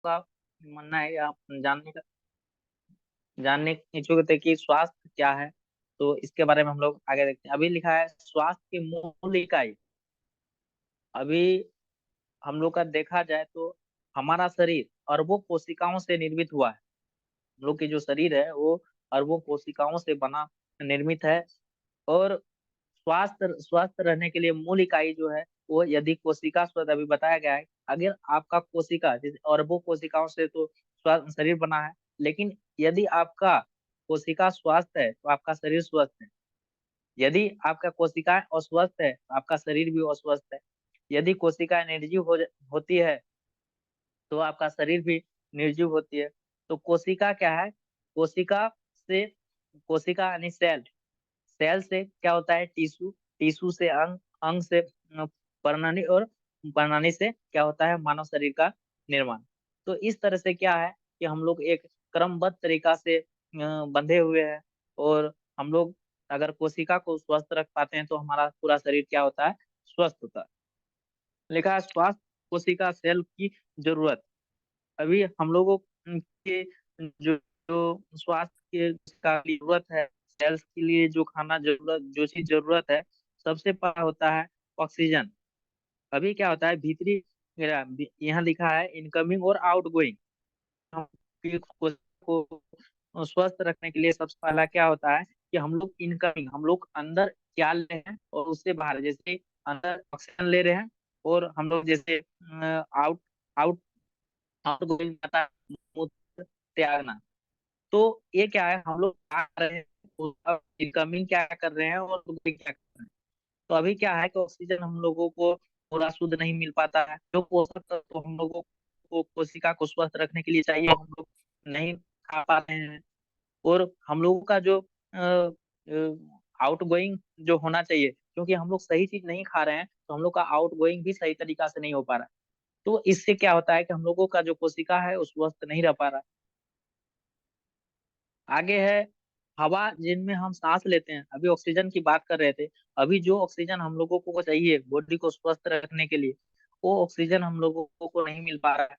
का मानना है या जानने के इच्छुक थे कि स्वास्थ्य क्या है। तो इसके बारे में हम लोग आगे देखते हैं। अभी लिखा है स्वास्थ्य की मूल इकाई। अभी हम लोग का देखा जाए तो हमारा शरीर अरबों कोशिकाओं से निर्मित हुआ है। हम लोग की जो शरीर है वो अरबों कोशिकाओं से बना निर्मित है। और स्वस्थ रहने के लिए मूल इकाई जो है वो यदि कोशिका स्वस्थ, अभी बताया गया है। अगर आपका कोशिका जैसे अरबों कोशिकाओं से तो शरीर बना है, लेकिन यदि आपका कोशिका स्वस्थ है तो आपका शरीर स्वस्थ है। यदि आपका कोशिका अस्वस्थ है तो आपका शरीर भी अस्वस्थ है। यदि कोशिका निर्जीव होती है तो आपका शरीर भी निर्जीव होती है। तो कोशिका क्या है? कोशिका से कोशिका यानी सेल, सेल से क्या होता है? टिश्यू, टिश्यू से अंग, अंग से प्रणाली, और प्रणाली से क्या होता है? मानव शरीर का निर्माण। तो इस तरह से क्या है कि हम लोग एक क्रमबद्ध तरीका से बंधे हुए हैं। और हम लोग अगर कोशिका को स्वस्थ रख पाते हैं तो हमारा पूरा शरीर क्या होता है? स्वस्थ होता है। लिखा है स्वास्थ्य कोशिका सेल की जरूरत। अभी हम लोगों के जो जो स्वास्थ्य के का जरूरत है, सेल्स के लिए जो खाना जरूरत, जो चीज जरूरत है, सबसे पहला होता है ऑक्सीजन। अभी क्या होता है भीतरी, यहाँ लिखा है इनकमिंग और आउटगोइंग। हम को स्वस्थ रखने के लिए सबसे पहला क्या होता है कि हम लोग इनकमिंग, हम लोग अंदर क्या ले रहे हैं और उससे बाहर, जैसे अंदर ऑक्सीजन ले रहे हैं और हम लोग जैसे आउट आउट आउटगोइंग जाता है, मूत्र त्यागना। तो ये क्या है, हम लोग क्या कर रहे हैं, इनकमिंग क्या कर रहे हैं और आउटगोइंग क्या कर रहे हैं। तो अभी क्या है कि ऑक्सीजन हम लोगों को पूरा शुद्ध नहीं मिल पाता है। जो पोषक तत्व तो हम लोगों को कोशिका को स्वस्थ रखने के लिए चाहिए वो हम लोग नहीं खा पा रहे हैं। और हम लोगों का जो आउटगोइंग जो होना चाहिए, क्योंकि हम लोग सही चीज नहीं खा रहे हैं तो हम लोग का आउटगोइंग भी सही तरीका से नहीं हो पा रहा है। तो इससे क्या होता है कि हम लोगों का जो कोशिका है वो स्वस्थ नहीं रह पा रहा है। आगे है हवा जिनमें हम सांस लेते हैं। अभी ऑक्सीजन की बात कर रहे थे। अभी जो ऑक्सीजन हम लोगों को चाहिए बॉडी को स्वस्थ रखने के लिए, वो ऑक्सीजन हम लोगों को नहीं मिल पा रहा है।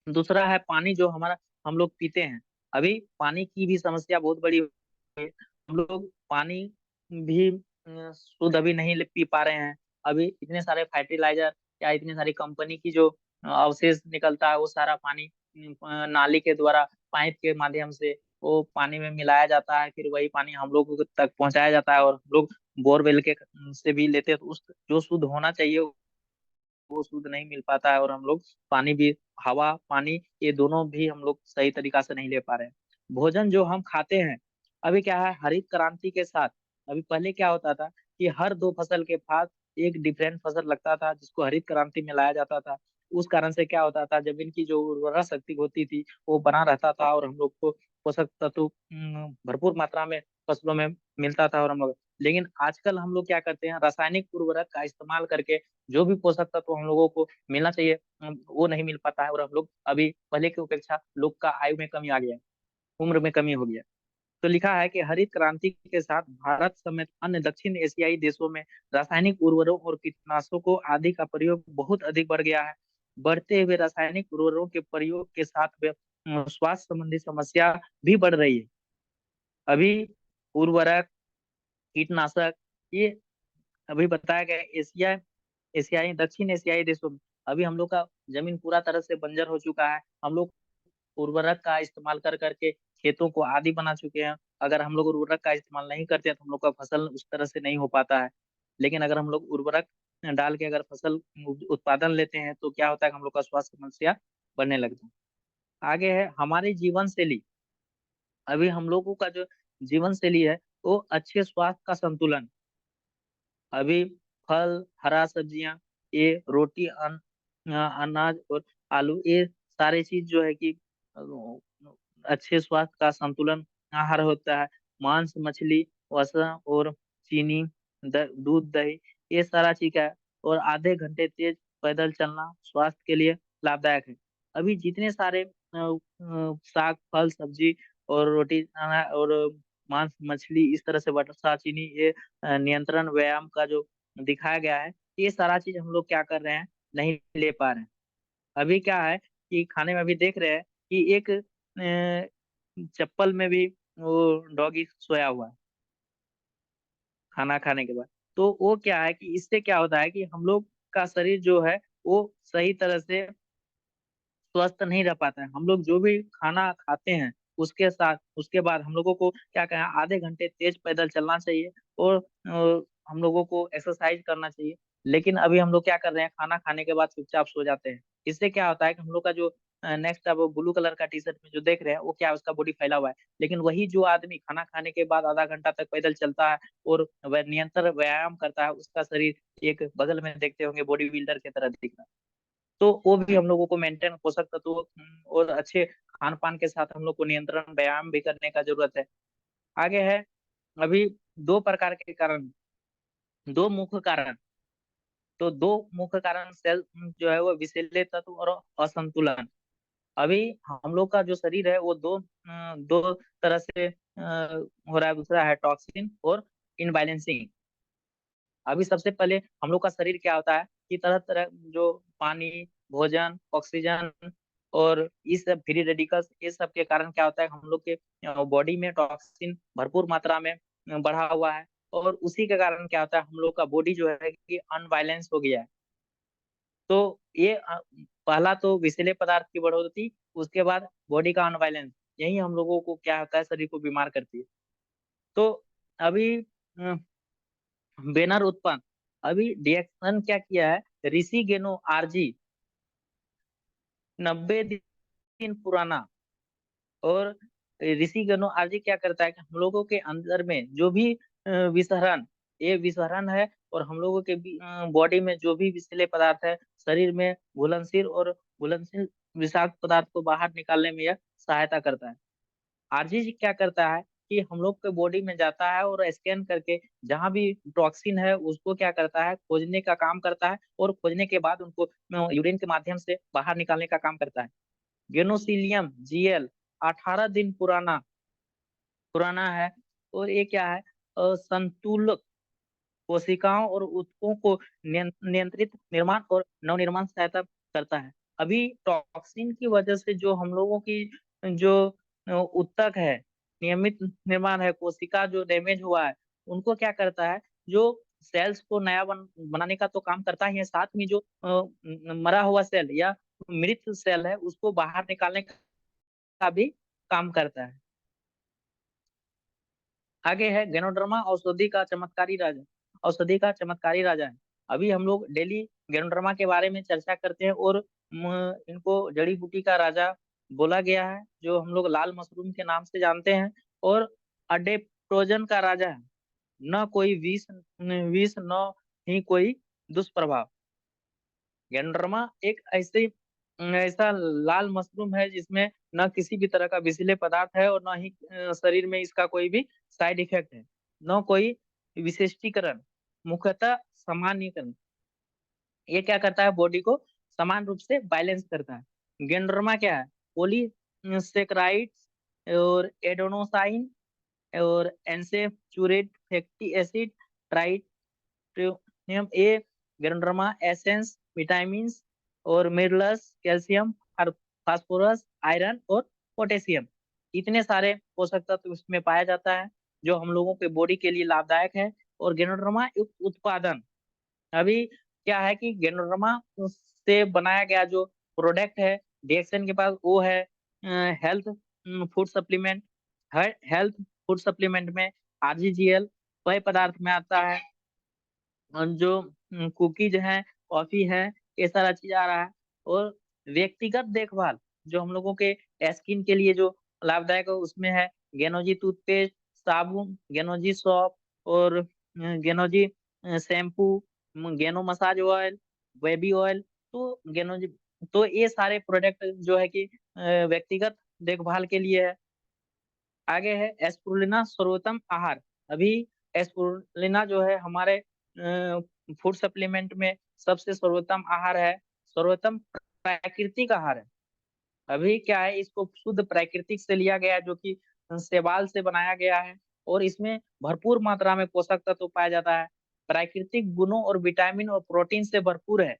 दूसरा है पानी जो हमारा हम लोग पीते हैं। अभी पानी की भी समस्या बहुत बड़ी है। हम लोग पानी भी शुद्ध अभी नहीं पी पा रहे हैं। अभी इतने सारे फर्टिलाइजर या इतनी सारी कंपनी की जो अवशेष निकलता है वो सारा पानी नाली के द्वारा, पाइप के माध्यम से वो पानी में मिलाया जाता है। फिर वही पानी हम लोग तक पहुंचाया जाता है और हम लोग बोरवेल के से भी लेते हैं। तो उस जो शुद्ध होना चाहिए वो शुद्ध नहीं मिल पाता है। और हम लोग पानी भी, हवा पानी ये दोनों भी हम लोग सही तरीका से नहीं ले पा रहे हैं। भोजन जो हम खाते हैं, अभी क्या है हरित क्रांति के साथ, अभी पहले क्या होता था कि हर दो फसल के बाद एक डिफरेंट फसल लगता था जिसको हरित क्रांति में लाया जाता था। उस कारण से क्या होता था, जमीन की जो उर्वरा शक्ति होती थी वो बना रहता था और हम लोग को पोषक तत्व भरपूर मात्रा में फसलों में मिलता था। और हम लोग, लेकिन आजकल हम लोग क्या करते हैं, रासायनिक उर्वरक का इस्तेमाल करके जो भी पोषक तत्व हम लोगों को मिलना चाहिए वो नहीं मिल पाता है। और हम लोग अभी पहले की अपेक्षा लोग का आयु में कमी आ गया है, उम्र में कमी हो गया है। तो लिखा है कि हरित क्रांति के साथ भारत समेत अन्य दक्षिण एशियाई देशों में रासायनिक उर्वरकों और कीटनाशकों आदि का प्रयोग बहुत अधिक बढ़ गया है। बढ़ते हुए रासायनिक उर्वरकों के प्रयोग के साथ स्वास्थ्य संबंधी समस्या भी बढ़ रही है। अभी उर्वरक, कीटनाशक, ये अभी बताया गया है, एशियाई दक्षिण एशियाई देशों में अभी हम लोग का जमीन पूरा तरह से बंजर हो चुका है। हम लोग उर्वरक का इस्तेमाल कर करके खेतों को आदी बना चुके हैं। अगर हम लोग उर्वरक का इस्तेमाल नहीं करते हैं तो हम लोग का फसल उस तरह से नहीं हो पाता है। लेकिन अगर हम लोग उर्वरक डाल के अगर फसल उत्पादन लेते हैं तो क्या होता है कि हम लोग का स्वास्थ्य समस्या बढ़ने लगता है। आगे है हमारी जीवन शैली। अभी हम लोगों का जो जीवन शैली है वो अच्छे स्वास्थ्य का संतुलन। अभी फल, हरा सब्जियां, ये रोटी, अनाज और आलू, ये सारे चीज जो है कि अच्छे स्वास्थ्य का संतुलन आहार होता है। मांस, मछली, वसा और चीनी, दूध, दही, ये सारा चीज है। और आधे घंटे तेज पैदल चलना स्वास्थ्य के लिए लाभदायक है। अभी जितने सारे साग, फल, सब्जी और रोटी, और मांस, मछली, इस तरह से वसा, चीनी, ये नियंत्रण व्यायाम का जो दिखाया गया है, ये सारा चीज हम लोग क्या कर रहे हैं, नहीं ले पा रहे हैं। अभी क्या है कि खाने में अभी देख रहे हैं कि एक चप्पल में भी वो डॉगी सोया हुआ है खाना खाने के बाद। तो वो क्या है कि इससे क्या होता है कि हम लोग का शरीर जो है वो सही तरह से स्वस्थ नहीं रह पाता है। हम लोग जो भी खाना खाते हैं उसके साथ उसके बाद हम लोगों को क्या कहें, आधे घंटे तेज पैदल चलना चाहिए और हम लोगों को एक्सरसाइज करना चाहिए। लेकिन अभी हम लोग क्या कर रहे हैं, खाना खाने के बाद चुपचाप सो जाते हैं। इससे क्या होता है कि हम लोग का जो नेक्स्ट अब ब्लू कलर का टी शर्ट में जो देख रहे हैं वो क्या है, उसका बॉडी फैला हुआ है। लेकिन वही जो आदमी खाना खाने के बाद आधा घंटा तक पैदल चलता है और वह निरंतर व्यायाम करता है, उसका शरीर एक बगल में देखते होंगे बॉडी बिल्डर की तरह दिख रहा है। तो वो भी हम लोगों को मेंटेन पोषक तत्व और अच्छे खान पान के साथ हम लोग को नियंत्रण व्यायाम भी करने का जरूरत है। आगे है अभी दो प्रकार के कारण, दो मुख्य कारण। तो दो मुख्य कारण सेल जो है वो विषैले तत्व और असंतुलन। अभी हम लोग का जो शरीर है वो दो तरह से हो रहा है। दूसरा है टॉक्सिन और इनबैलेंसिंग। अभी सबसे पहले हम लोग का शरीर क्या होता है कि तरह तरह जो पानी, भोजन, ऑक्सीजन और इस सब फ्री रेडिकल्स, इस सब के कारण क्या होता है हम लोग के बॉडी में टॉक्सिन भरपूर मात्रा में बढ़ा हुआ है। और उसी के कारण क्या होता है हम लोग का बॉडी जो है कि अनबैलेंस हो गया है। तो ये पहला तो विषैले पदार्थ की बढ़ोतरी, उसके बाद बॉडी का अनबैलेंस, यही हम लोगों को क्या होता है, शरीर को बीमार करती है। तो अभी बैनर उत्पन्न, अभी डिएक्सन क्या किया है, ऋषि गेनो आरजी 90 दिन पुराना। और ऋषि गेनो आरजी क्या करता है कि हम लोगों के अंदर में जो भी विसरण, ये विसरण है और हम लोगों के बॉडी में जो भी विषैले पदार्थ है शरीर में घुलनशील और घुलनशील विषाक्त पदार्थ को बाहर निकालने में यह सहायता करता है। आरजीजी क्या करता है कि हम लोग के बॉडी में जाता है और स्कैन करके जहां भी टॉक्सिन है उसको क्या करता है, खोजने का काम करता है और खोजने के बाद उनको यूरिन के माध्यम से बाहर निकालने का काम करता है। गेनोसिलियम जीएल 18 दिन पुराना पुराना है। और ये क्या है, संतुलक कोशिकाओं और ऊतकों को नियंत्रित निर्माण और नवनिर्माण सहायता करता है। अभी टॉक्सिन की वजह से जो हम लोगों की जो ऊतक है, नियमित निर्माण है, कोशिका जो डैमेज हुआ है उनको क्या करता है, जो सेल्स को नया बनाने का तो काम करता ही है, साथ में जो मरा हुआ सेल या मृत सेल है उसको बाहर निकालने का भी काम करता है। आगे है गैनोडर्मा औषधि का चमत्कारी राजा है। अभी हम लोग डेली गैनोडर्मा के बारे में चर्चा करते हैं और इनको जड़ी बूटी का राजा बोला गया है, जो हम लोग लाल मशरूम के नाम से जानते हैं। और अडेप्टोजन का राजा है, न कोई विष विष न ही कोई दुष्प्रभाव। गैनोडर्मा एक ऐसा लाल मशरूम है जिसमें न किसी भी तरह का विषैले पदार्थ है और न ही शरीर में इसका कोई भी साइड इफेक्ट है, न कोई विशिष्टीकरण, मुख्यतः सामान्यकरण। ये क्या करता है, बॉडी को समान रूप से बैलेंस करता है। गैनोडर्मा क्या है, पॉलीसेकेराइड्स और एडेनोसाइन और एनसेचुरेट फैटी एसिड, ट्राइटोनियम ए, ग्रांडरमा एसेंस, विटामिन और मिनरल्स, कैल्शियम, फास्फोरस, आयरन और पोटेशियम, इतने सारे पोषक तत्व इसमें पाया जाता है जो हम लोगों के बॉडी के लिए लाभदायक है। और गेनोडर्मा उत्पादन, अभी क्या है कि गेनोडर्मा से बनाया गया जो प्रोडक्ट है डीएक्सन के पास, वो है health food supplement. Health food supplement में आरजीजीएल पेय पदार्थ में आता है, और जो कुकीज है, कॉफी है, ये सारा चीज आ रहा है। और व्यक्तिगत देखभाल जो हम लोगों के स्किन के लिए जो लाभदायक है उसमें है गेनोजी टूथपेस्ट, साबुन, गेनोजी सॉप और गेनोजी shampoo, गेनो massage oil, baby oil. तो गेनोजी, तो ये सारे प्रोडक्ट जो है कि व्यक्तिगत देखभाल के लिए है। आगे है एस्पुरुलिना सर्वोत्तम आहार। अभी एस्पुरुलिना जो है हमारे फूड सप्लीमेंट में सबसे सर्वोत्तम आहार है, सर्वोत्तम प्राकृतिक आहार है। अभी क्या है, इसको शुद्ध प्राकृतिक से लिया गया है, जो कि शैवाल से बनाया गया है और इसमें भरपूर मात्रा में पोषक तत्व पाया जाता है, प्राकृतिक गुणों और विटामिन और प्रोटीन से भरपूर है।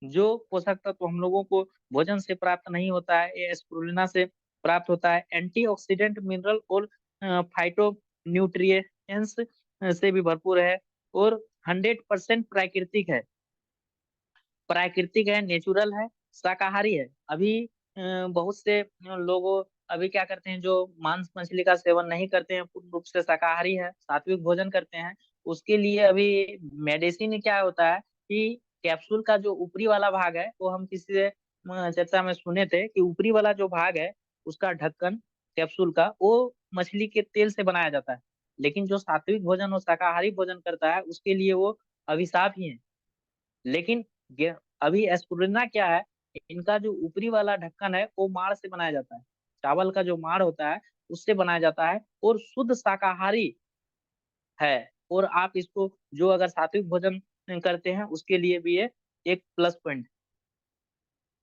जो पोषक तत्व हम लोगों को भोजन से प्राप्त नहीं होता है, ये स्पिरुलिना से प्राप्त होता है। एंटीऑक्सीडेंट, मिनरल और फाइटो न्यूट्रिएंट्स से भी भरपूर है और 100% प्राकृतिक है, नेचुरल है, शाकाहारी है। अभी बहुत से लोगों अभी क्या करते हैं, जो मांस मछली का सेवन नहीं करते हैं, पूर्ण रूप से शाकाहारी है, सात्विक भोजन करते हैं, उसके लिए अभी मेडिसिन क्या होता है कि कैप्सूल का जो ऊपरी वाला भाग है, वो हम किसी से चर्चा में सुने थे कि ऊपरी वाला जो भाग है उसका ढक्कन कैप्सूल का, वो मछली के तेल से बनाया जाता है। लेकिन जो सात्विक भोजन और शाकाहारी भोजन करता है उसके लिए वो अभिशाप ही है। लेकिन अभी एस्पुरिना क्या है, इनका जो ऊपरी वाला ढक्कन है वो माड़ से बनाया जाता है, चावल का जो माड़ होता है उससे बनाया जाता है और शुद्ध शाकाहारी है। और आप इसको जो अगर सात्विक भोजन करते हैं उसके लिए भी ये एक प्लस पॉइंट।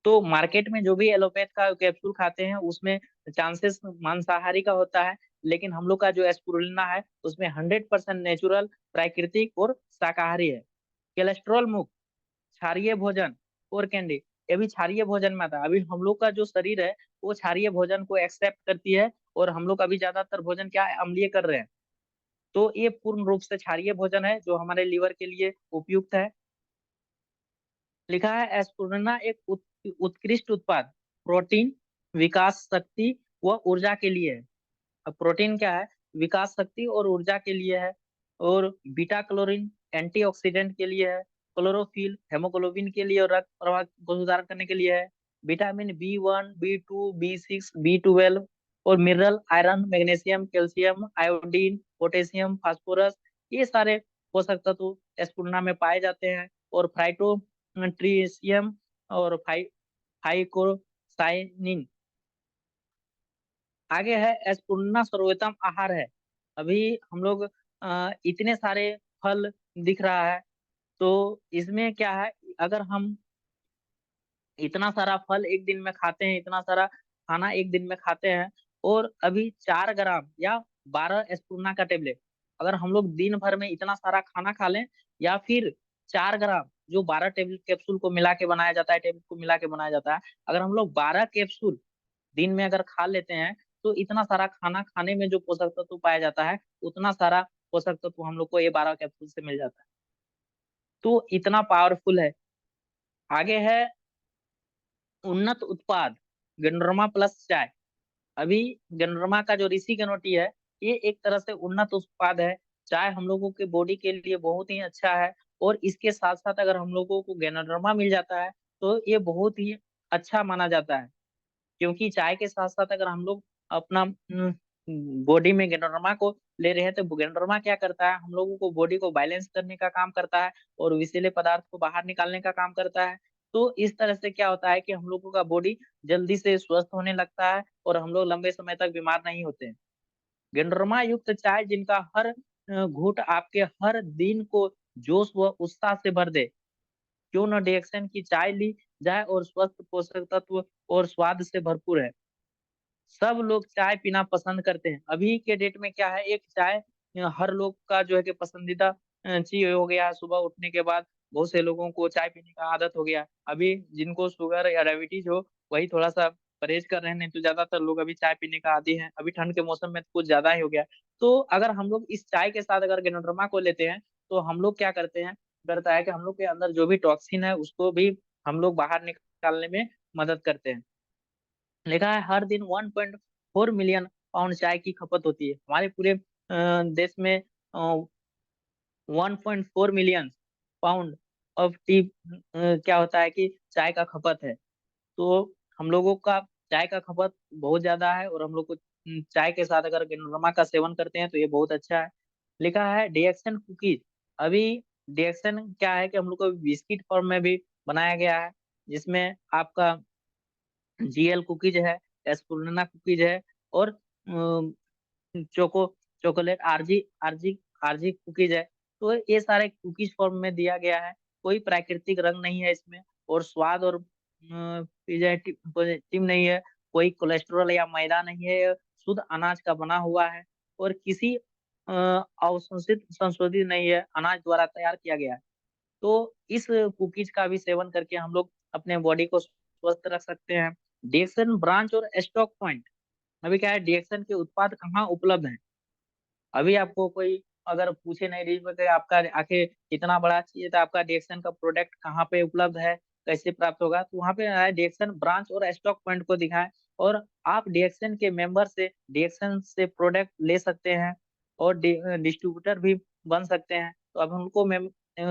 तो मार्केट में जो भी एलोपैथ का कैप्सूल खाते हैं उसमें चांसेस मांसाहारी का होता है, लेकिन हम लोग का जो एस्पुरुलिना है उसमें 100% नेचुरल, प्राकृतिक और शाकाहारी है। कोलेस्ट्रॉल मुक्त, क्षारीय भोजन और कैंडी, ये भी क्षारीय भोजन में आता है। अभी हम लोग का जो शरीर है वो क्षारीय भोजन को एक्सेप्ट करती है, और हम लोग अभी ज्यादातर भोजन क्या है, अम्लीय कर रहे हैं। तो ये पूर्ण रूप से क्षारीय भोजन है जो हमारे लीवर के लिए उपयुक्त है। लिखा है एस्पुरिना एक उत्कृष्ट उत्पाद, प्रोटीन, विकास शक्ति व ऊर्जा के लिए है। अब प्रोटीन क्या है, विकास शक्ति और ऊर्जा के लिए है। और बीटा क्लोरीन एंटीऑक्सीडेंट के लिए है। क्लोरोफिल हेमोग्लोबिन के लिए और रक्त प्रवाह को सुधार करने के लिए है। Vitamin B1, B2, B6, B12 और mineral iron, magnesium, calcium, iodine, potassium, phosphorus, ये सारे पोषक तत्व एस्पुरिना में पाए जाते हैं। और फाइटोट्रिशियम और फाइकोसाइनिन। आगे है एस्पुरिना सर्वोत्तम आहार है। अभी हम लोग इतने सारे फल दिख रहा है, तो इसमें क्या है, अगर हम इतना सारा फल एक दिन में खाते हैं, इतना सारा खाना एक दिन में खाते हैं, और अभी 4 ग्राम या 12 एस्पुरिना का टेबलेट, अगर हम लोग दिन भर में इतना सारा खाना खा लें, या फिर 4 ग्राम जो 12 टेबलेट कैप्सूल को मिला के बनाया जाता है, टेबलेट को मिला के बनाया जाता है, अगर हम लोग 12 कैप्सूल दिन में अगर खा लेते हैं, तो इतना सारा खाना खाने में जो पोषक तत्व पाया जाता है, उतना सारा पोषक तत्व हम लोग को ये 12 कैप्सूल से मिल जाता है। तो इतना पावरफुल है। आगे है उन्नत उत्पाद, गंडरमा प्लस चाय। अभी गंडरमा का जो ऋषि गनोटी है, ये एक तरह से उन्नत उत्पाद है। चाय हम लोगों के बॉडी के लिए बहुत ही अच्छा है, और इसके साथ साथ अगर हम लोगों को गंडरमा मिल जाता है तो ये बहुत ही अच्छा माना जाता है। क्योंकि चाय के साथ साथ अगर हम लोग अपना बॉडी में गेंडोरमा को ले रहे हैं, तो गेंडोरमा क्या करता है, हम लोगों को बॉडी को बैलेंस करने का काम करता है और विषैले पदार्थ को बाहर निकालने का काम करता है। तो इस तरह से क्या होता है कि हम लोगों का बॉडी जल्दी से स्वस्थ होने लगता है और हम लोग लंबे समय तक बीमार नहीं होते हैं। गेंडोरमा युक्त चाय जिनका हर घूंट आपके हर दिन को जोश व उत्साह से भर दे, क्यों न डिएक्शन की चाय ली जाए, और स्वस्थ पोषक तत्व और स्वाद से भरपूर है। सब लोग चाय पीना पसंद करते हैं। अभी के डेट में क्या है, एक चाय हर लोग का जो है कि पसंदीदा चीज हो गया है। सुबह उठने के बाद बहुत से लोगों को चाय पीने का आदत हो गया। अभी जिनको शुगर या डायबिटीज हो, वही थोड़ा सा परहेज कर रहे हैं, नहीं तो ज्यादातर लोग अभी चाय पीने का आदी हैं। अभी ठंड के मौसम में तो कुछ ज्यादा ही हो गया। तो अगर हम लोग इस चाय के साथ अगर गेनोड्रमा को लेते हैं, तो हम लोग क्या करते हैं, करता है कि हम लोग के अंदर जो भी टॉक्सिन है उसको भी हम लोग बाहर निकालने में मदद करते हैं। लिखा है हर दिन 1.4 मिलियन पाउंड चाय की खपत होती है। हमारे पूरे देश में 1.4 मिलियन पाउंड ऑफ टी क्या होता है कि चाय का खपत है। तो हम लोगों का चाय का खपत बहुत ज्यादा है, और हम लोग को चाय के साथ अगर गेनोरमा का सेवन करते हैं तो ये बहुत अच्छा है। लिखा है डिएक्सन कुकीज। अभी डिएक्सन क्या है कि हम लोग को बिस्किट फॉर्म में भी बनाया गया है, जिसमें आपका GL कुकीज है, एस्पुलिना कुकीज है, और चोको चॉकलेट आरजी आरजी आरजी कुकीज है। तो ये सारे कुकीज फॉर्म में दिया गया है। कोई प्राकृतिक रंग नहीं है इसमें, और स्वाद और पॉजिटिव नहीं है। कोई कोलेस्ट्रॉल या मैदा नहीं है, शुद्ध अनाज का बना हुआ है, और किसी अवशोषित संशोधित नहीं है, अनाज द्वारा तैयार किया गया है। तो इस कुकीज का भी सेवन करके हम लोग अपने बॉडी को स्वस्थ रख सकते हैं। डीएक्सन ब्रांच और स्टॉक पॉइंट। अभी क्या है, डीएक्सन के उत्पाद कहाँ उपलब्ध हैं? अभी आपको कोई अगर पूछे नहीं रही कि आपका आखिर इतना बड़ा चाहिए तो आपका डीएक्सन का प्रोडक्ट कहाँ पे उपलब्ध है, कैसे प्राप्त होगा, तो वहाँ पे है डीएक्सन ब्रांच और स्टॉक पॉइंट को दिखाएं। और आप डीएक्सन के मेंबर से डीएक्सन से प्रोडक्ट ले सकते हैं और डिस्ट्रीब्यूटर भी बन सकते हैं। तो अब हमको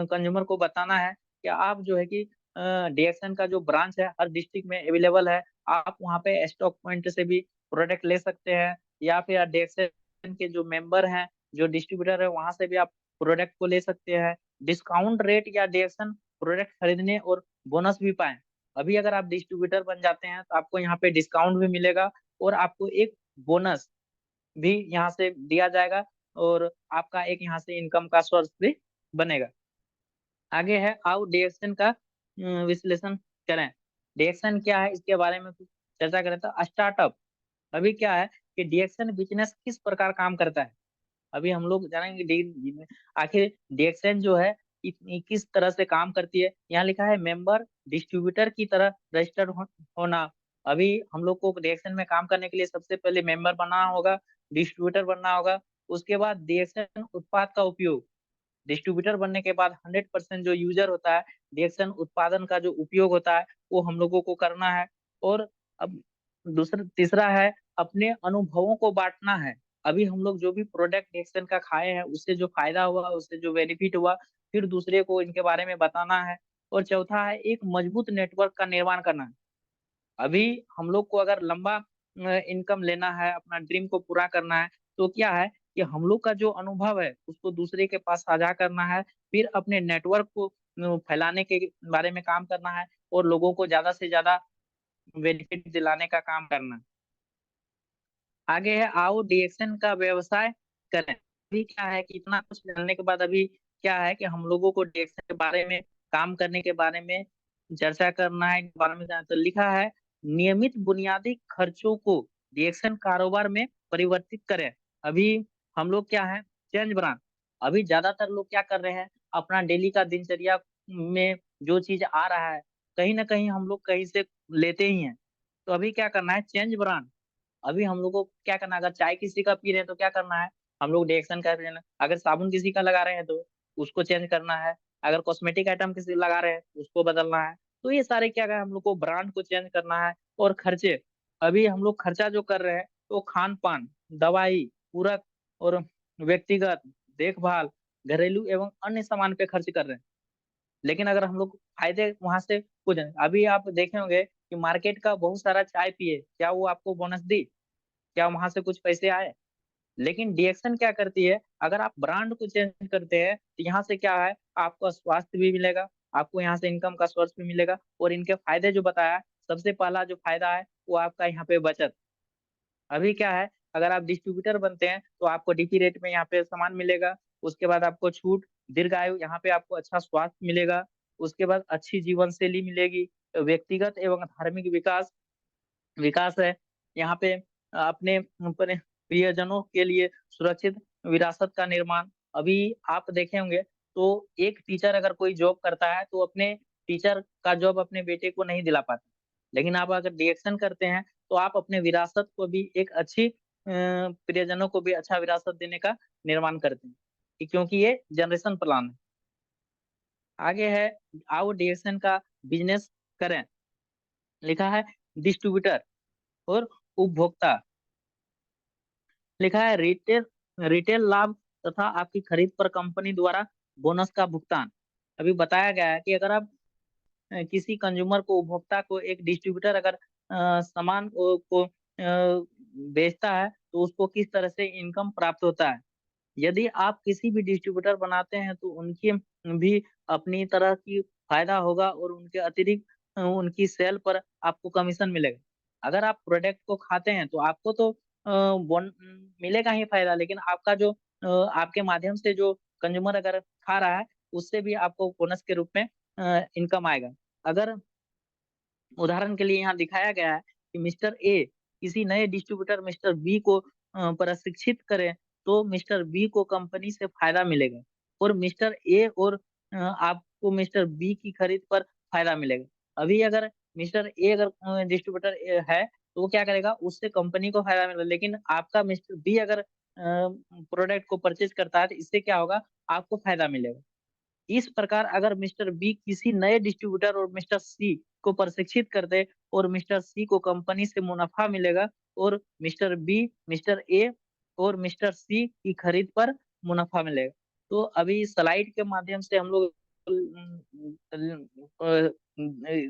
कंज्यूमर को बताना है कि आप जो है कि डीएक्सन का जो ब्रांच है हर डिस्ट्रिक्ट में अवेलेबल है। आप वहाँ पे स्टॉक पॉइंट से भी प्रोडक्ट ले सकते हैं, या फिर डीएक्सन के जो मेंबर हैं, जो डिस्ट्रीब्यूटर है, वहां से भी आप प्रोडक्ट को ले सकते हैं। डिस्काउंट रेट या डीएक्सन प्रोडक्ट खरीदने और बोनस भी पाएं। अभी अगर आप डिस्ट्रीब्यूटर बन जाते हैं तो आपको यहाँ पे डिस्काउंट भी मिलेगा और आपको एक बोनस भी यहाँ से दिया जाएगा, और आपका एक यहाँ से इनकम का सोर्स भी बनेगा। आगे है, आओ डीएक्सन का विश्लेषण करें। डीएक्सन क्या है इसके बारे में कुछ चर्चा करें तो स्टार्टअप। अभी क्या है कि डीएक्सन बिजनेस किस प्रकार काम करता है। अभी हम लोग जानेंगे आखिर डीएक्सन जो है किस तरह से काम करती है। यहाँ लिखा है मेंबर डिस्ट्रीब्यूटर की तरह रजिस्टर्ड होना। अभी हम लोग को डीएक्सन में काम करने के लिए सबसे पहले मेंबर बनना होगा, डिस्ट्रीब्यूटर बनना होगा। उसके बाद डीएक्सन उत्पाद का उपयोग, डिस्ट्रीब्यूटर बनने के बाद 100% जो यूजर होता है, डीएक्सन उत्पादन का जो उपयोग होता है वो हम लोगों को करना है। और अब दूसरा तीसरा है अपने अनुभवों को बांटना है। अभी हम लोग जो भी प्रोडक्ट डीएक्सन का खाए हैं उससे जो फायदा हुआ, उससे जो बेनिफिट हुआ, फिर दूसरे को इनके बारे में बताना है। और चौथा है एक मजबूत नेटवर्क का निर्माण करना है। अभी हम लोग को अगर लंबा इनकम लेना है, अपना ड्रीम को पूरा करना है, तो क्या है कि हम लोग का जो अनुभव है उसको दूसरे के पास साझा करना है, फिर अपने नेटवर्क को फैलाने के बारे में काम करना है, और लोगों को ज्यादा से ज्यादा बेनिफिट दिलाने का काम करना है। आगे है, आओ डीएक्सन का व्यवसाय करें। अभी क्या है कि इतना कुछ जानने के बाद अभी क्या है कि हम लोगों को डीएक्सन के बारे में, काम करने के बारे में चर्चा करना है, के बारे में जाना। तो लिखा है नियमित बुनियादी खर्चों को डीएक्सन कारोबार में परिवर्तित करें। अभी हम लोग क्या है, चेंज ब्रांड। अभी ज्यादातर लोग क्या कर रहे हैं, अपना डेली का दिनचर्या में जो चीज आ रहा है कहीं ना कहीं हम लोग कहीं से लेते ही हैं। तो अभी क्या करना है, चेंज ब्रांड। अभी हम लोग को क्या करना है, अगर चाय किसी का पी रहे हैं तो क्या करना है, हम लोग डिएक्शन कर रहे हैं। अगर साबुन किसी का लगा रहे हैं तो उसको चेंज करना है। अगर कॉस्मेटिक आइटम किसी लगा रहे हैं तो उसको बदलना है। तो ये सारे क्या है, हम लोग को ब्रांड को चेंज करना है। और खर्चे, अभी हम लोग खर्चा जो कर रहे हैं तो खान पान, दवाई, पूरक और व्यक्तिगत देखभाल, घरेलू एवं अन्य सामान पे खर्च कर रहे हैं। लेकिन अगर हम लोग फायदे वहां से कुछ, अभी आप देखे होंगे कि मार्केट का बहुत सारा चाय पिए, क्या वो आपको बोनस दी? क्या वहां से कुछ पैसे आए? लेकिन डीएक्शन क्या करती है, अगर आप ब्रांड को चेंज करते हैं तो यहाँ से क्या है, आपको स्वास्थ्य भी मिलेगा, आपको यहाँ से इनकम का सोर्स भी मिलेगा। और इनके फायदे जो बताया, सबसे पहला जो फायदा है वो आपका यहाँ पे बचत। अभी क्या है, अगर आप डिस्ट्रीब्यूटर बनते हैं तो आपको डीपी रेट में यहाँ पे सामान मिलेगा। उसके बाद आपको छूट, दीर्घायु, यहाँ पे आपको अच्छा स्वास्थ्य मिलेगा। उसके बाद अच्छी जीवन शैली मिलेगी, व्यक्तिगत एवं धार्मिक विकास विकास है। यहाँ पे अपने प्रियजनों के लिए सुरक्षित विरासत का निर्माण। अभी आप देखे होंगे तो एक टीचर अगर कोई जॉब करता है तो अपने टीचर का जॉब अपने बेटे को नहीं दिला पाता। लेकिन आप अगर डिएक्शन करते हैं तो आप अपने विरासत को भी एक अच्छी प्रियजनों को भी अच्छा विरासत देने का निर्माण करते हैं, क्योंकि ये जनरेशन प्लान है। आगे है, आओ डिएक्शन का बिजनेस करें। लिखा है डिस्ट्रीब्यूटर और उपभोक्ता। लिखा है रिटेल रिटेल लाभ तथा आपकी खरीद पर कंपनी द्वारा बोनस का भुगतान। अभी बताया गया है कि अगर आप किसी कंज्यूमर को, उपभोक्ता को, एक डिस्ट्रीब्यूटर अगर सामान को बेचता है तो उसको किस तरह से इनकम प्राप्त होता है। यदि आप किसी भी डिस्ट्रीब्यूटर बनाते हैं तो उनकी भी अपनी तरह की फायदा होगा, और उनके अतिरिक्त उनकी सेल पर आपको कमीशन मिलेगा। अगर आप प्रोडक्ट को खाते हैं तो आपको तो बोन मिलेगा ही फायदा, लेकिन आपका जो आपके माध्यम से जो कंज्यूमर अगर खा रहा है उससे भी आपको बोनस के रूप में इनकम आएगा। अगर उदाहरण के लिए यहाँ दिखाया गया है कि मिस्टर ए किसी नए डिस्ट्रीब्यूटर मिस्टर बी को प्रशिक्षित करे तो मिस्टर बी को कंपनी से फायदा मिलेगा। और मिस्टर ए और आप आपको मिस्टर बी की खरीद पर फायदा मिलेगा। अभी अगर मिस्टर ए अगर डिस्ट्रीब्यूटर है तो वो क्या करेगा, उससे कंपनी को फायदा मिलेगा, लेकिन आपका मिस्टर बी अगर प्रोडक्ट को परचेज करता है तो इससे क्या होगा, आपको फायदा मिलेगा। इस प्रकार अगर मिस्टर बी किसी नए डिस्ट्रीब्यूटर और मिस्टर सी को प्रशिक्षित कर दे और मिस्टर सी को कंपनी से मुनाफा मिलेगा और मिस्टर बी, मिस्टर ए और मिस्टर सी की खरीद पर मुनाफा मिलेगा। तो अभी स्लाइड के माध्यम से हम लोग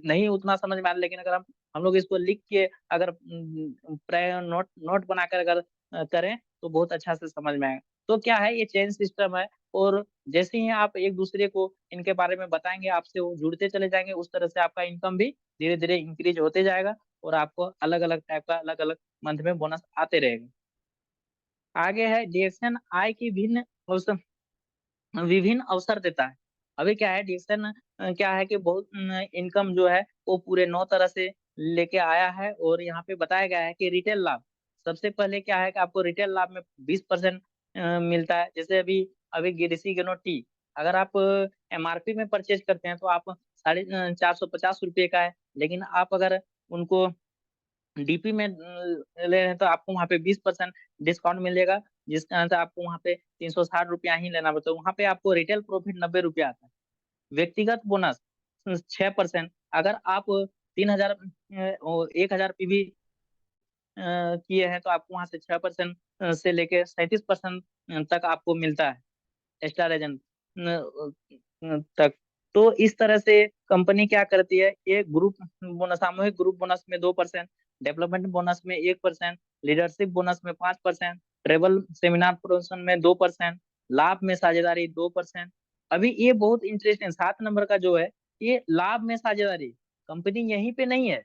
नहीं उतना समझ में आ रहा, लेकिन अगर हम लोग इसको लिख के अगर प्राय नोट नोट बनाकर अगर करें तो बहुत अच्छा से समझ में आएगा। तो क्या है, ये चेन सिस्टम है, और जैसे ही आप एक दूसरे को इनके बारे में बताएंगे, आपसे वो जुड़ते चले जाएंगे, उस तरह से आपका इनकम भी धीरे धीरे इंक्रीज होते जाएगा और आपको अलग अलग टाइप का अलग अलग मंथ में बोनस आते रहेगा। आगे है डीएक्शन आय की विभिन्न अवसर देता है। अभी क्या है, डीएक्शन क्या है कि बहुत इनकम जो है वो पूरे 9 तरह से लेके आया है, और यहाँ पे बताया गया है कि रिटेल लाभ। सबसे पहले क्या है कि आपको रिटेल लाभ में 20% मिलता है। जैसे अभी अभी गिरिसी गेनो टी, अगर आप एमआरपी में परचेज करते हैं तो आप 450 रुपये का है, लेकिन आप अगर उनको डीपी में ले रहे हैं तो आपको वहाँ पे 20% डिस्काउंट मिलेगा, जिस कारण से आपको वहाँ पे 360 रुपया ही लेना पड़ता है। वहाँ पे आपको रिटेल प्रॉफिट 90 रुपया आता है। व्यक्तिगत बोनस 6%। अगर आप 3,000 1,000 पीवी किए हैं तो आपको वहाँ से 6% से लेके 37% तक आपको मिलता है स्टार एजेंट तक। तो इस तरह से कंपनी क्या करती है, ये ग्रुप बोनस, सामूहिक ग्रुप बोनस में 2%, डेवलपमेंट बोनस में 1%, लीडरशिप बोनस में 5%, ट्रेवल सेमिनार प्रमोशन में 2%, लाभ में साझेदारी 2%। अभी ये बहुत इंटरेस्टिंग 7 नंबर का जो है, ये लाभ में साझेदारी कंपनी यहीं पे नहीं है।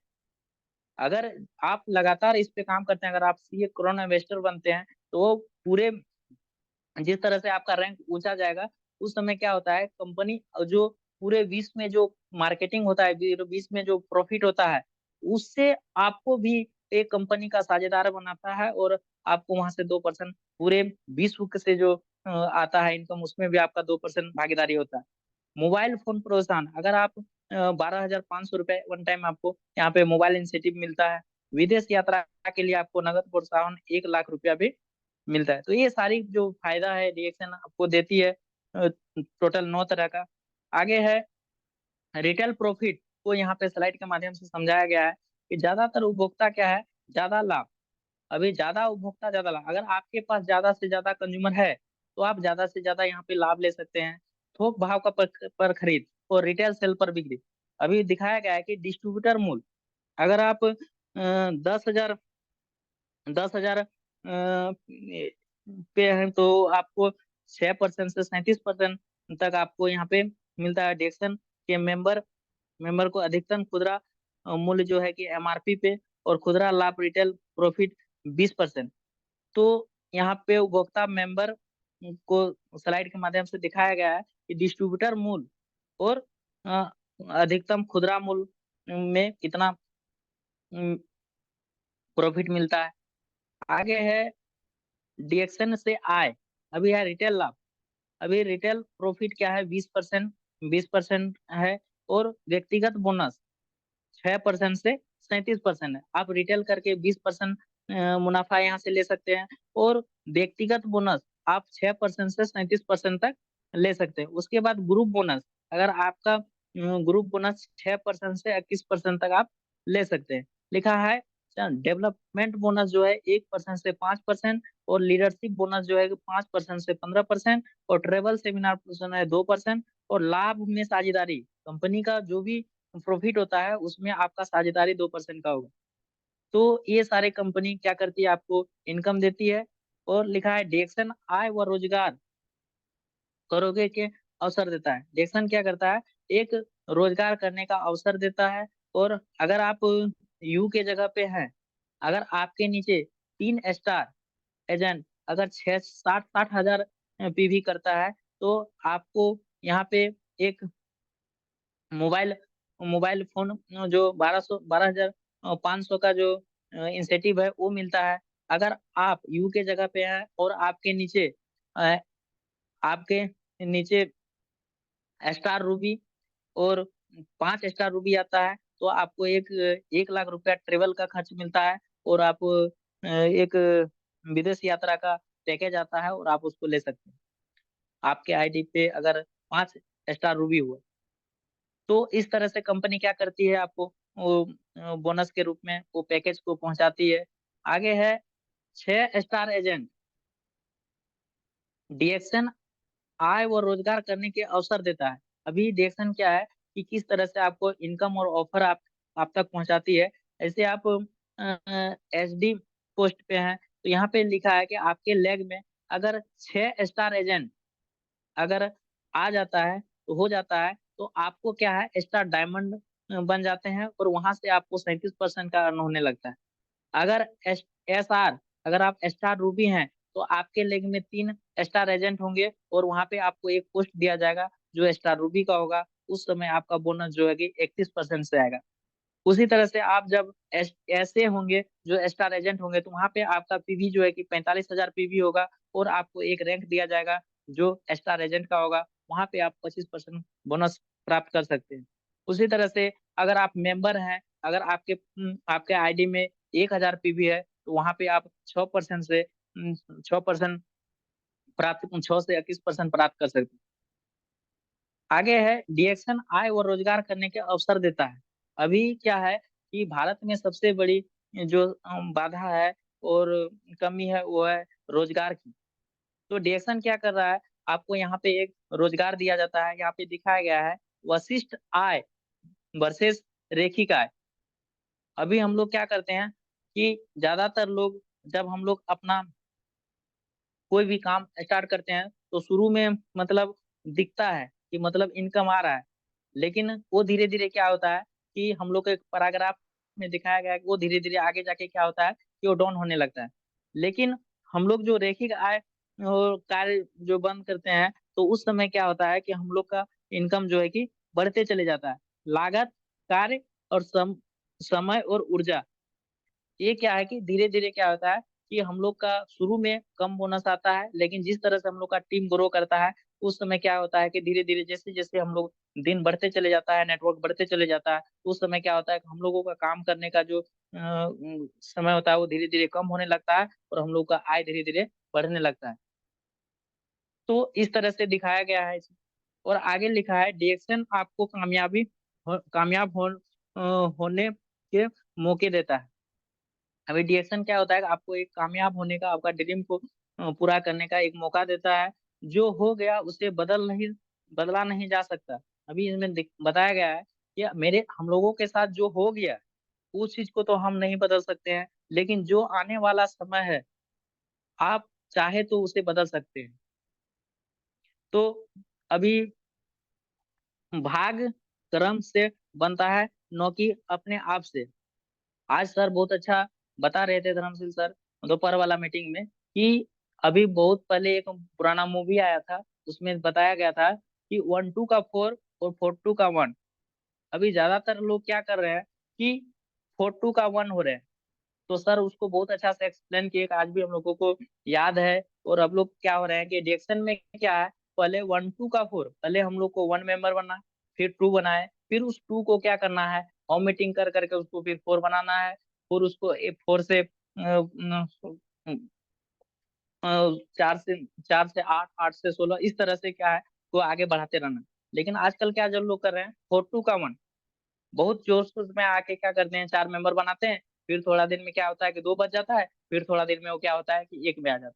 अगर आप लगातार इस पे काम करते हैं, अगर आप सीए करोड़ इन्वेस्टर बनते हैं, तो वो पूरे जिस तरह से आपका रैंक ऊंचा जाएगा, उस समय क्या होता है, कंपनी जो पूरे विश्व में जो मार्केटिंग होता है, विश्व में जो प्रॉफिट होता है, उससे आपको भी एक कंपनी का साझेदार बनाता है, और आपको वहां से 2% पूरे विश्व से जो आता है इनकम, उसमें भी आपका 2% भागीदारी होता है। मोबाइल फोन प्रोत्साहन, अगर आप 12,500 रुपये वन टाइम आपको यहाँ पे मोबाइल इंसेंटिव मिलता है। विदेश यात्रा के लिए आपको नगद प्रोत्साहन 1 लाख रुपया भी मिलता है। तो ये सारी जो फायदा है रिएक्शन आपको देती है, टोटल 9 तरह का। आगे है रिटेल प्रॉफिट को यहाँ पे स्लाइड के माध्यम से समझाया गया है कि ज्यादातर उपभोक्ता क्या है, ज्यादा लाभ। अभी ज्यादा उपभोक्ता ज्यादा लाभ, अगर आपके पास ज्यादा से ज्यादा कंज्यूमर है तो आप ज्यादा से ज्यादा यहाँ पे लाभ ले सकते हैं। थोक भाव का पर खरीद और रिटेल सेल पर बिक्री। अभी दिखाया गया है कि डिस्ट्रीब्यूटर मूल्य, अगर आप 10,000 10,000 पे हैं तो आपको 6% से 37% तक आपको यहाँ पे मिलता है। डेक्सन के मेंबर को अधिकतम खुदरा मूल्य जो है कि एमआरपी पे, और खुदरा लाभ रिटेल प्रॉफिट 20%। तो यहाँ पे उपभोक्ता मेंबर को स्लाइड के माध्यम से दिखाया गया है कि डिस्ट्रीब्यूटर मूल्य और अ, अधिकतम खुदरा मूल्य में कितना प्रॉफिट मिलता है। आगे है डीएक्शन से आय। अभी है रिटेल लाभ। अभी रिटेल प्रॉफिट क्या है, 20%, 20% है, और व्यक्तिगत बोनस 6% से 37% है। आप रिटेल करके 20% मुनाफा यहाँ से ले सकते हैं, और व्यक्तिगत बोनस आप 6% से 37% तक ले सकते हैं। उसके बाद ग्रुप बोनस, अगर आपका ग्रुप बोनस 6% से 21% तक आप ले सकते हैं। लिखा है डेवलपमेंट बोनस जो है 1% से 5%, और लीडरशिप बोनस जो है 5% से 15%, और ट्रेवल सेमिनार जो है 2%, और लाभ में साझेदारी कंपनी का जो भी प्रॉफिट होता है उसमें आपका साझेदारी 2% का होगा। तो ये सारे कंपनी क्या करती है, आपको इनकम देती है। और लिखा है डेक्सन आय व रोजगार करोगे के अवसर देता है। डेक्सन क्या करता है, एक रोजगार करने का अवसर देता है। और अगर आप यू के जगह पे हैं, अगर आपके नीचे 3 स्टार एजेंट अगर 60-60 हजार पीवी करता है, तो आपको यहाँ पे एक मोबाइल मोबाइल फोन जो 12,500 का जो इंसेंटिव है वो मिलता है। अगर आप यू के जगह पे हैं और अ, आपके नीचे स्टार रूबी और 5 स्टार रूबी आता है तो आपको 1 लाख रुपया ट्रेवल का खर्च मिलता है, और आप एक विदेश यात्रा का पैकेज आता है और आप उसको ले सकते हैं आपके आईडी पे अगर 5 स्टार रूबी हुआ। तो इस तरह से कंपनी क्या करती है, आपको वो बोनस के रूप में वो पैकेज को पहुंचाती है। आगे है 6 स्टार एजेंट। डीएक्सन आय व रोजगार करने के अवसर देता है। अभी डीएक्सन क्या है कि किस तरह से आपको इनकम और ऑफर आप तक पहुंचाती है। ऐसे आप एसडी पोस्ट पे हैं तो यहाँ पे लिखा है कि आपके लेग में अगर 6 स्टार एजेंट अगर आ जाता है तो हो जाता है तो आपको क्या है स्टार डायमंड बन जाते हैं, और वहां से आपको 37% का अर्न होने लगता है। अगर एस आर अगर आप स्टार रूबी हैं तो आपके लेग में 3 स्टार एजेंट होंगे और वहां पे आपको एक पोस्ट दिया जाएगा जो स्टार रूबी का होगा। उस समय आपका बोनस जो है कि 31% से आएगा। उसी तरह से आप जब ऐसे होंगे जो स्टार एजेंट होंगे तो वहां पे आपका पीवी जो है कि 45,000 पीवी होगा, और आपको एक रैंक दिया जाएगा जो स्टार एजेंट का होगा। वहां पे आप 25% बोनस प्राप्त कर सकते हैं। उसी तरह से अगर आप मेंबर हैं, अगर आपके आईडी में 1,000 पीवी है तो वहां पे आप 6% प्राप्त 6 से 21% प्राप्त कर सकते हैं। आगे है डीएक्शन आय और रोजगार करने के अवसर देता है। अभी क्या है कि भारत में सबसे बड़ी जो बाधा है और कमी है वो है रोजगार की। तो डीएक्शन क्या कर रहा है, आपको यहाँ पे एक रोजगार दिया जाता है। यहाँ पे दिखाया गया है वशिष्ठ आय वर्सेस रेखिक आय। अभी हम लोग क्या करते हैं कि ज्यादातर लोग जब हम लोग अपना कोई भी काम स्टार्ट करते हैं तो शुरू में मतलब दिखता है कि मतलब इनकम आ रहा है, लेकिन वो धीरे धीरे क्या होता है कि हम लोग को एक पैराग्राफ में दिखाया गया है कि वो धीरे धीरे आगे जाके क्या होता है कि वो डाउन होने लगता है। लेकिन हम लोग जो रेखिक आय और कार्य जो बंद करते हैं तो उस समय क्या होता है कि हम लोग का इनकम जो है कि बढ़ते चले जाता है। लागत, कार्य और समय और ऊर्जा, ये क्या है कि धीरे धीरे क्या होता है कि हम लोग का शुरू में कम बोनस आता है, लेकिन जिस तरह से हम लोग का टीम ग्रो करता है उस समय क्या होता है कि धीरे धीरे जैसे जैसे हम लोग दिन बढ़ते चले जाता है, नेटवर्क बढ़ते चले जाता है, तो उस समय क्या होता है कि हम लोगों का काम करने का जो समय होता है वो धीरे धीरे कम होने लगता है और हम लोग का आय धीरे धीरे बढ़ने लगता है। तो इस तरह से दिखाया गया है इसमें। और आगे लिखा है डिएक्शन आपको कामयाब होने के मौके देता है। अभी डीएक्शन क्या होता है कि आपको एक कामयाब होने का, आपका ड्रीम को पूरा करने का एक मौका देता है। जो हो गया उसे बदला नहीं जा सकता। अभी इसमें बताया गया है कि मेरे हम लोगों के साथ जो हो गया उस चीज को तो हम नहीं बदल सकते हैं, लेकिन जो आने वाला समय है आप चाहे तो उसे बदल सकते हैं। तो अभी भाग कर्म से बनता है, न कि अपने आप से। आज सर बहुत अच्छा बता रहे थे धर्मशील सर दोपहर वाला मीटिंग में कि अभी बहुत पहले एक पुराना मूवी आया था उसमें बताया गया था कि 1 2 का 4 और 4 2 का 1। अभी ज्यादातर लोग क्या कर रहे हैं कि 4 2 का 1 हो रहे हैं। तो सर उसको बहुत अच्छा से एक्सप्लेन किए, आज भी हम लोगों को याद है। और अब लोग क्या हो रहे हैं कि डिएक्शन में क्या है, पहले 1 2 का 4, पहले हम लोग को 1 मेंबर बनना, फिर 2 बनाए, फिर उस 2 को क्या करना है होम मीटिंग कर करके उसको फिर 4 बनाना है। फिर उसको 4 से 4 से 8, 8 से 16, इस तरह से क्या है वो आगे बढ़ाते रहना। लेकिन आजकल क्या जो लोग कर रहे हैं 4 2 का 1, बहुत जोश शोश में आके क्या करते हैं 4 मेंबर बनाते हैं, फिर थोड़ा दिन में क्या होता है कि 2 बच जाता है, फिर थोड़ा दिन में वो क्या होता है कि 1 में आ जाता है।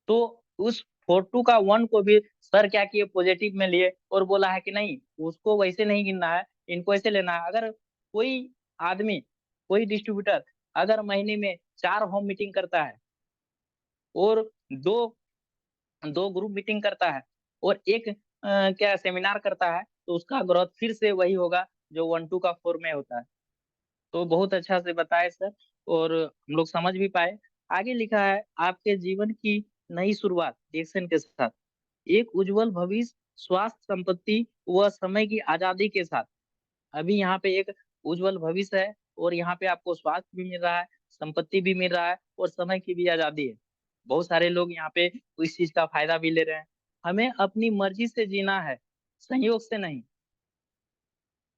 तो उस 4 2 का 1 को भी सर क्या किए पॉजिटिव में लिए और बोला है कि नहीं उसको वैसे नहीं गिनना है, इनको ऐसे लेना है। अगर कोई आदमी, कोई डिस्ट्रीब्यूटर अगर महीने में 4 होम मीटिंग करता है और दो दो ग्रुप मीटिंग करता है और एक क्या सेमिनार करता है, तो उसका ग्रोथ फिर से वही होगा जो 1 2 का 4 में होता है। तो बहुत अच्छा से बताए सर, और हम लोग समझ भी पाए। आगे लिखा है आपके जीवन की नई शुरुआत एक्शन के साथ, एक उज्जवल भविष्य, स्वास्थ्य, संपत्ति व समय की आजादी के साथ। अभी यहाँ पे एक उज्जवल भविष्य है और यहाँ पे आपको स्वास्थ्य भी मिल रहा है, संपत्ति भी मिल रहा है और समय की भी आजादी है। बहुत सारे लोग यहाँ पे इस चीज का फायदा भी ले रहे हैं। हमें अपनी मर्जी से जीना है, संयोग से नहीं।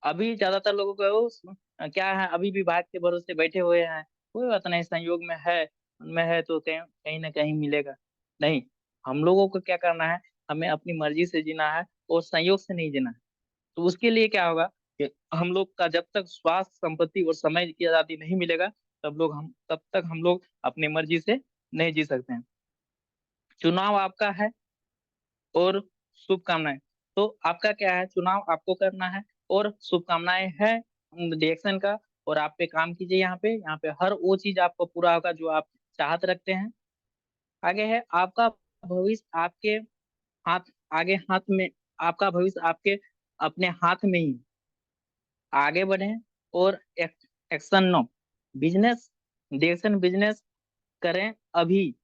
अभी ज्यादातर लोगों को क्या है, अभी भी भाग के भरोसे बैठे हुए हैं। कोई बात नहीं, संयोग में है, उनमें है तो कहीं कहीं ना कहीं मिलेगा। नहीं, हम लोगों को क्या करना है, हमें अपनी मर्जी से जीना है और संयोग से नहीं जीना है। तो उसके लिए क्या होगा कि हम लोग का जब तक स्वास्थ्य, संपत्ति और समय की आजादी नहीं मिलेगा, तब तक हम लोग अपनी मर्जी से नहीं जी सकते हैं। चुनाव आपका है और शुभकामनाएं। तो आपका क्या है, चुनाव आपको करना है और शुभकामनाएं है डिएक्शन का। और आप पे काम कीजिए, यहाँ पे हर वो चीज आपको पूरा होगा जो आप चाहत रखते हैं। आगे है आपका भविष्य आपके हाथ, आगे हाथ में, आपका भविष्य आपके अपने हाथ में ही। आगे बढ़े और एक्शन नो, बिजनेस, डिएक्शन बिजनेस करें अभी।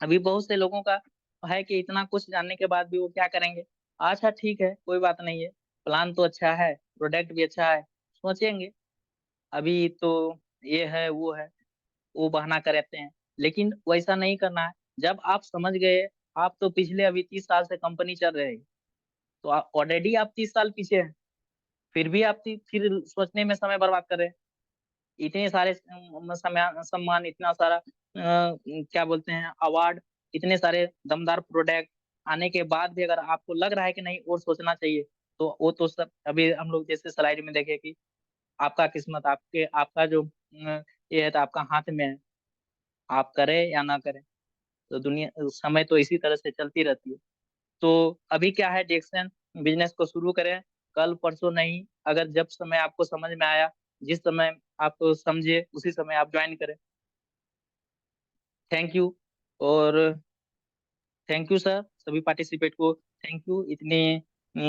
अभी बहुत से लोगों का है कि इतना कुछ जानने के बाद भी वो क्या करेंगे, अच्छा ठीक है कोई बात नहीं है, प्लान तो अच्छा है, प्रोडक्ट भी अच्छा है, सोचेंगे अभी तो ये है वो है, वो बहाना करते हैं। लेकिन वैसा नहीं करना है। जब आप समझ गए, आप तो पिछले अभी 30 साल से कंपनी चल रहे हैं, तो आप ऑलरेडी आप 30 साल पीछे हैं, फिर भी आप फिर सोचने में समय बर्बाद कर रहे हैं। इतने सारे सम्मान, इतना सारा क्या बोलते हैं अवार्ड, इतने सारे दमदार प्रोडक्ट आने के बाद भी अगर आपको लग रहा है कि नहीं और सोचना चाहिए, तो वो तो सब अभी हम लोग जैसे स्लाइड में देखे कि आपका किस्मत, आपका जो ये है तो आपका हाथ में है, आप करें या ना करें। तो दुनिया, समय तो इसी तरह से चलती रहती है। तो अभी क्या है, डिएक्शन बिजनेस को शुरू करें, कल परसों नहीं, अगर जब समय आपको समझ में आया, जिस समय आप समझे उसी समय आप ज्वाइन करें। Thank you. और थैंक यू सर, सभी पार्टिसिपेट को थैंक यू, इतने